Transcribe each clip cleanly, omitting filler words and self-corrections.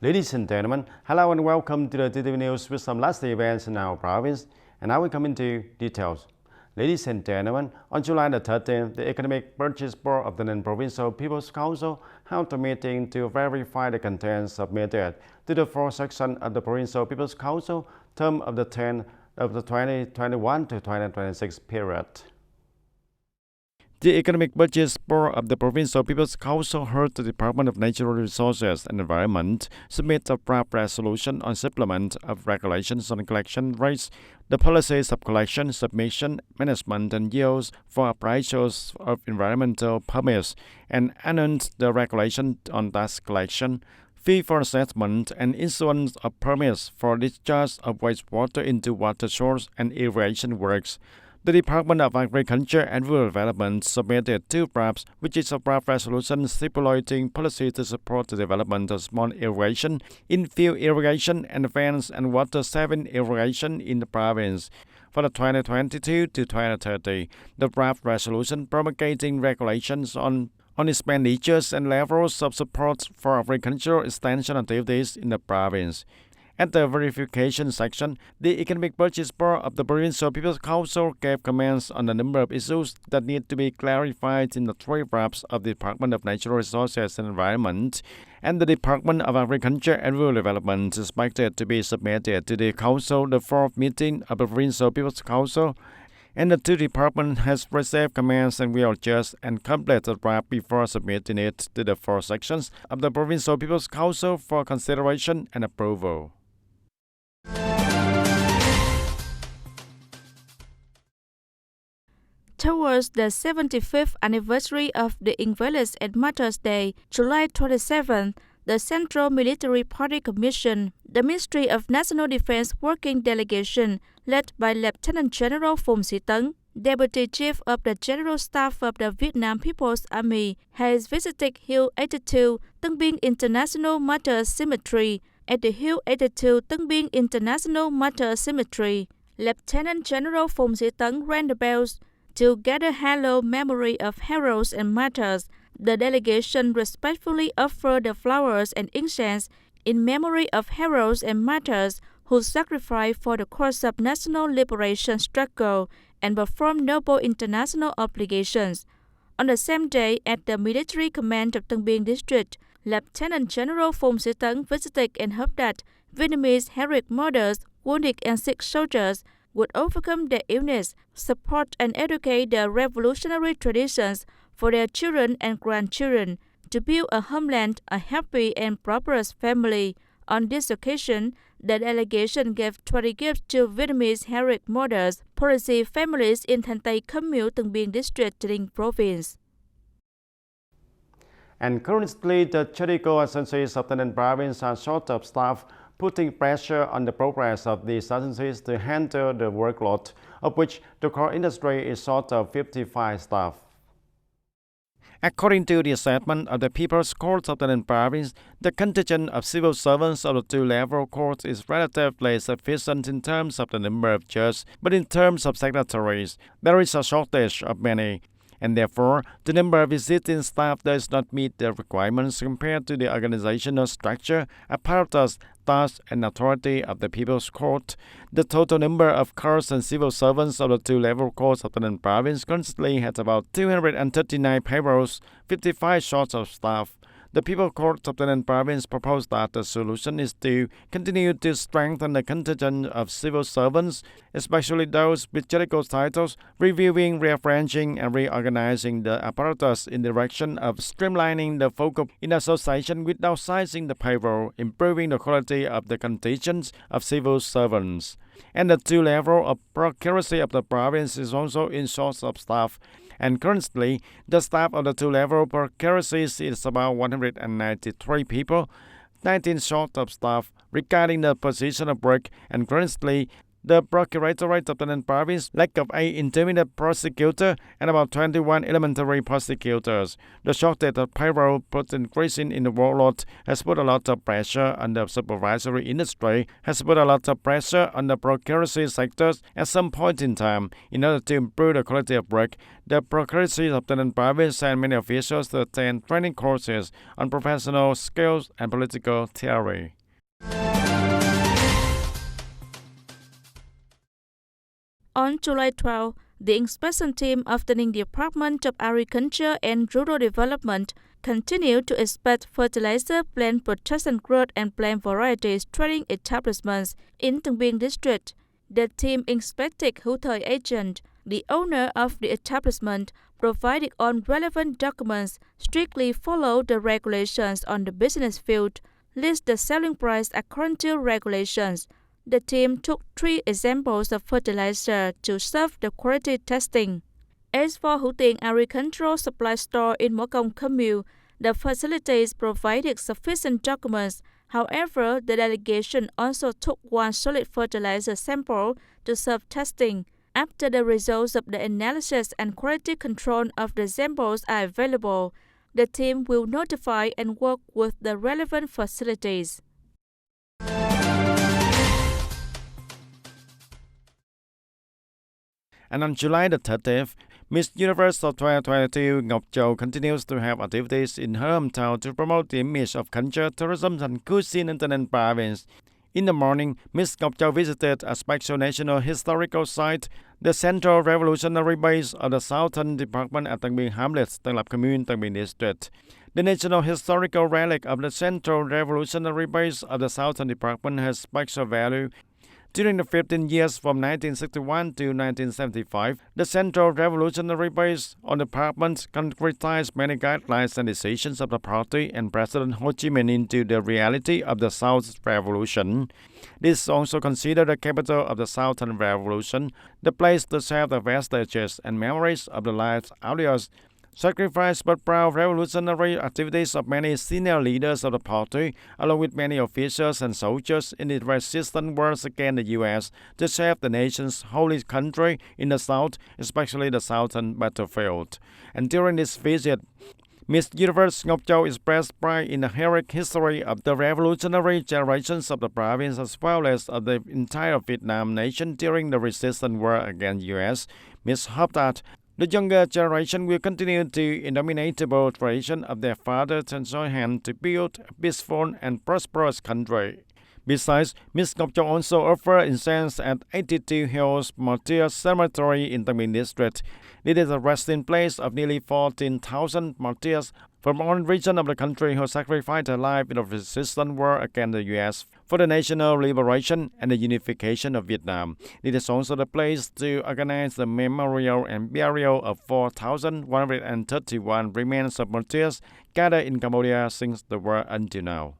Ladies and gentlemen, hello and welcome to the TTV News with some last events in our province, and now we come into details. Ladies and gentlemen, on July the 13th, the Economic Purchase Board of the Non-Provincial People's Council held a meeting to verify the contents submitted to the fourth section of the Provincial People's Council term of the 2021 to 2026 period. The Economic Budget Board of the Provincial People's Council heard the Department of Natural Resources and Environment submit a draft resolution on supplement of regulations on collection rates, the policies of collection, submission, management, and use for appraisals of environmental permits, and announced the regulation on tax collection, fee for assessment, and issuance of permits for discharge of wastewater into water source and irrigation works. The Department of Agriculture and Rural Development submitted two drafts, which is a draft resolution stipulating policy to support the development of small irrigation, in-field irrigation, and advanced and water-saving irrigation in the province. For the 2022 to 2030, the draft resolution promulgating regulations on expenditures and levels of support for agricultural extension activities in the province. At the verification section, the Economic Budget Board of the Provincial People's Council gave comments on a number of issues that need to be clarified in the three drafts of the Department of Natural Resources and Environment, and the Department of Agriculture and Rural Development is expected to be submitted to the Council the fourth meeting of the Provincial People's Council, and the two departments has received comments and will adjust and complete the draft before submitting it to the four sections of the Provincial People's Council for consideration and approval. Towards the 75th anniversary of the Invalids and Martyrs Day, July 27, the Central Military Party Commission, the Ministry of National Defense Working Delegation, led by Lieutenant General Phùng Sĩ Tấn, Deputy Chief of the General Staff of the Vietnam People's Army, has visited Hill 82 Tân Biên International Martyrs Cemetery. At the Hill 82 Tân Biên International Martyrs Cemetery, Lieutenant General Phùng Sĩ Tấn rang the bells to gather hallowed memory of heroes and martyrs. The delegation respectfully offered the flowers and incense in memory of heroes and martyrs who sacrificed for the cause of national liberation struggle and performed noble international obligations. On the same day, at the military command of Tân Biên District, Lieutenant General Phùng Sĩ Tấn visited and hoped that Vietnamese heroic martyrs, wounded and sick soldiers would overcome their illness, support and educate the revolutionary traditions for their children and grandchildren, to build a homeland, a happy and prosperous family. On this occasion, the delegation gave 20 gifts to Vietnamese heroic martyrs, policy families in Thanh Tây Khâm Miễu, Tân Biên District, Ninh Province. And currently, the Judicial agencies of the Ninh Province are short of staff, putting pressure on the progress of these agencies to handle the workload, of which the core industry is short of 55 staff. According to the assessment of the People's Court of the Ninh Province, the contingent of civil servants of the two-level courts is relatively sufficient in terms of the number of judges, but in terms of secretaries, there is a shortage of many, and therefore the number of visiting staff does not meet the requirements compared to the organizational structure, apparatus, tasks, and authority of the People's Court. The total number of courts and civil servants of the two-level courts of the Ninh Province currently has about 239 payrolls, 55 short of staff. The People's Court of the Ninh Province proposed that the solution is to continue to strengthen the contingent of civil servants, especially those with judicial titles, reviewing, rearranging, and reorganizing the apparatus in the direction of streamlining the focus in association with downsizing the payroll, improving the quality of the contingent of civil servants. And the two-level of procuracy of the province is also in short of staff. And currently, the staff of the two-level procuracies is about 193 people, 19 short of staff regarding the position of work, and currently the Procuratorate of the province, lack of 8 intermediate prosecutors and about 21 elementary prosecutors. The shortage of payroll put increasing in the workload has put a lot of pressure on the supervisory industry, has put a lot of pressure on the procuracy sectors at some point in time. In order to improve the quality of work, the Procuracy of the province sent many officials to attend training courses on professional skills and political theory. On July 12, the inspection team of the Ninh Department of Agriculture and Rural Development continued to inspect fertilizer, plant protection growth and plant varieties trading establishments in Tân Biên district. The team inspected Hữu Thời Agent, the owner of the establishment, provided all relevant documents, strictly followed the regulations on the business field, list the selling price according to regulations. The team took 3 examples of fertilizer to serve the quality testing. As for Hữu Tiền Agricultural Supply Store in Mỏ Cong Commune, the facilities provided sufficient documents. However, the delegation also took 1 solid fertilizer sample to serve testing. After the results of the analysis and quality control of the samples are available, the team will notify and work with the relevant facilities. And on July the 30th, Miss Universe of 2022 Ngọc Châu continues to have activities in her hometown to promote the image of culture, tourism, and cuisine in the Ninh province. In the morning, Miss Ngọc Châu visited a special national historical site, the Central Revolutionary Base of the Southern Department at Tân Biên Hamlets, Tân Lập Commune, Tân Biên District. The National Historical Relic of the Central Revolutionary Base of the Southern Department has special value. During the 15 years from 1961 to 1975, the Central Revolutionary Base of the department concretized many guidelines and decisions of the party and President Ho Chi Minh into the reality of the South Revolution. This is also considered the capital of the Southern Revolution, the place to save the vestiges and memories of the lives, ideas, sacrifice but proud revolutionary activities of many senior leaders of the party, along with many officials and soldiers in the resistance wars against the U.S. to save the nation's holy country in the South, especially the Southern battlefield. And during this visit, Miss Universe Ngọc Châu expressed pride in the heroic history of the revolutionary generations of the province as well as of the entire Vietnam nation during the resistance war against the U.S. Miss hoped that the younger generation will continue the indomitable tradition of their fathers and join hands to build a peaceful and prosperous country. Besides, Ms. Ngọc Châu also offered incense at 82 Hills Martyr Cemetery in Tân Biên District. It is a resting place of nearly 14,000 martyrs from all regions of the country who sacrificed their life in the resistance war against the U.S. for the national liberation and the unification of Vietnam. It is also the place to organize the memorial and burial of 4,131 remains of martyrs gathered in Cambodia since the war until now.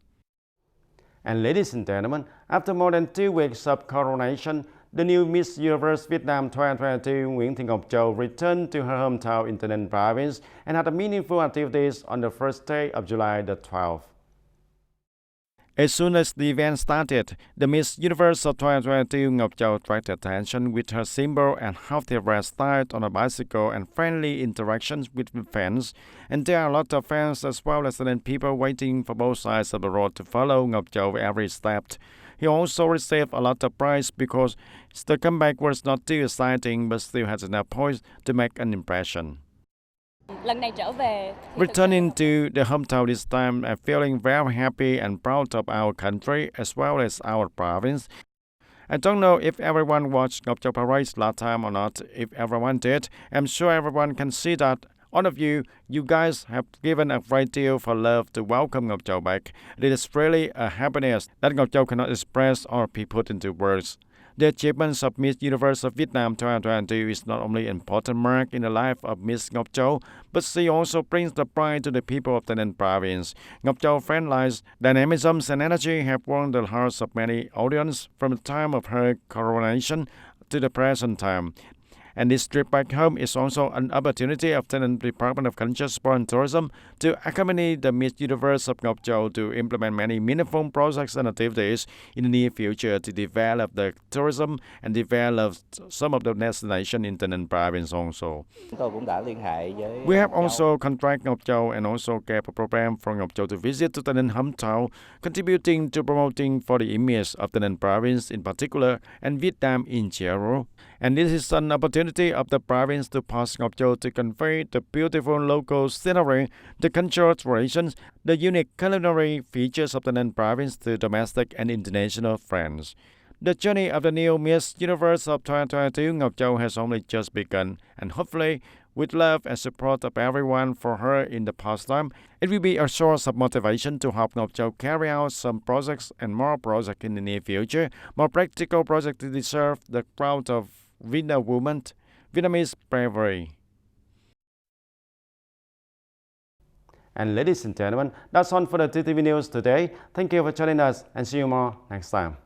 And ladies and gentlemen, after more than 2 weeks of coronation, the new Miss Universe Vietnam 2022 Nguyễn Thị Ngọc Châu returned to her hometown in Tân Ninh province and had meaningful activities on the first day of July the 12th. As soon as the event started, the Miss Universe of 2022 Ngọc Châu attracted attention with her simple and healthy wear style on a bicycle and friendly interactions with fans. And there are a lot of fans as well as people waiting for both sides of the road to follow Ngọc Châu every step. He also received a lot of praise because the comeback was not too exciting but still has enough points to make an impression. Returning to the hometown this time, I'm feeling very happy and proud of our country as well as our province. I don't know if everyone watched Ngọc Châu Parade last time or not. If everyone did, I'm sure everyone can see that all of you guys have given a great deal for love to welcome Ngọc Châu back. It is really a happiness that Ngọc Châu cannot express or be put into words. The achievements of Miss Universe of Vietnam 2022 is not only an important mark in the life of Miss Ngọc Châu, but she also brings the pride to the people of the Ninh province. Ngọc Châu friendliness, dynamism, and energy have won the hearts of many audience from the time of her coronation to the present time. And this trip back home is also an opportunity of the Department of Culture, Sport and Tourism to accompany the Miss Universe of Ngọc Châu to implement many meaningful projects and activities in the near future to develop the tourism and develop some of the destinations in TayNinh province also. We have also contract Ngọc Châu and also kept a program for Ngọc Châu to visit to TayNinh hometown, contributing to promoting for the image of TayNinh province in particular and Vietnam in general. And this is an opportunity of the province to pass Ngọc Châu to convey the beautiful local scenery, the cultural traditions, the unique culinary features of the TayNinh province to domestic and international friends. The journey of the new Miss Universe of 2022 Ngọc Châu has only just begun, and hopefully, with love and support of everyone for her in the past time, it will be a source of motivation to help Ngọc Châu carry out some projects and more projects in the near future, more practical projects to deserve the crowd of Vietnamese bravery. And ladies and gentlemen, that's all for the TTV News today. Thank you for joining us and see you more next time.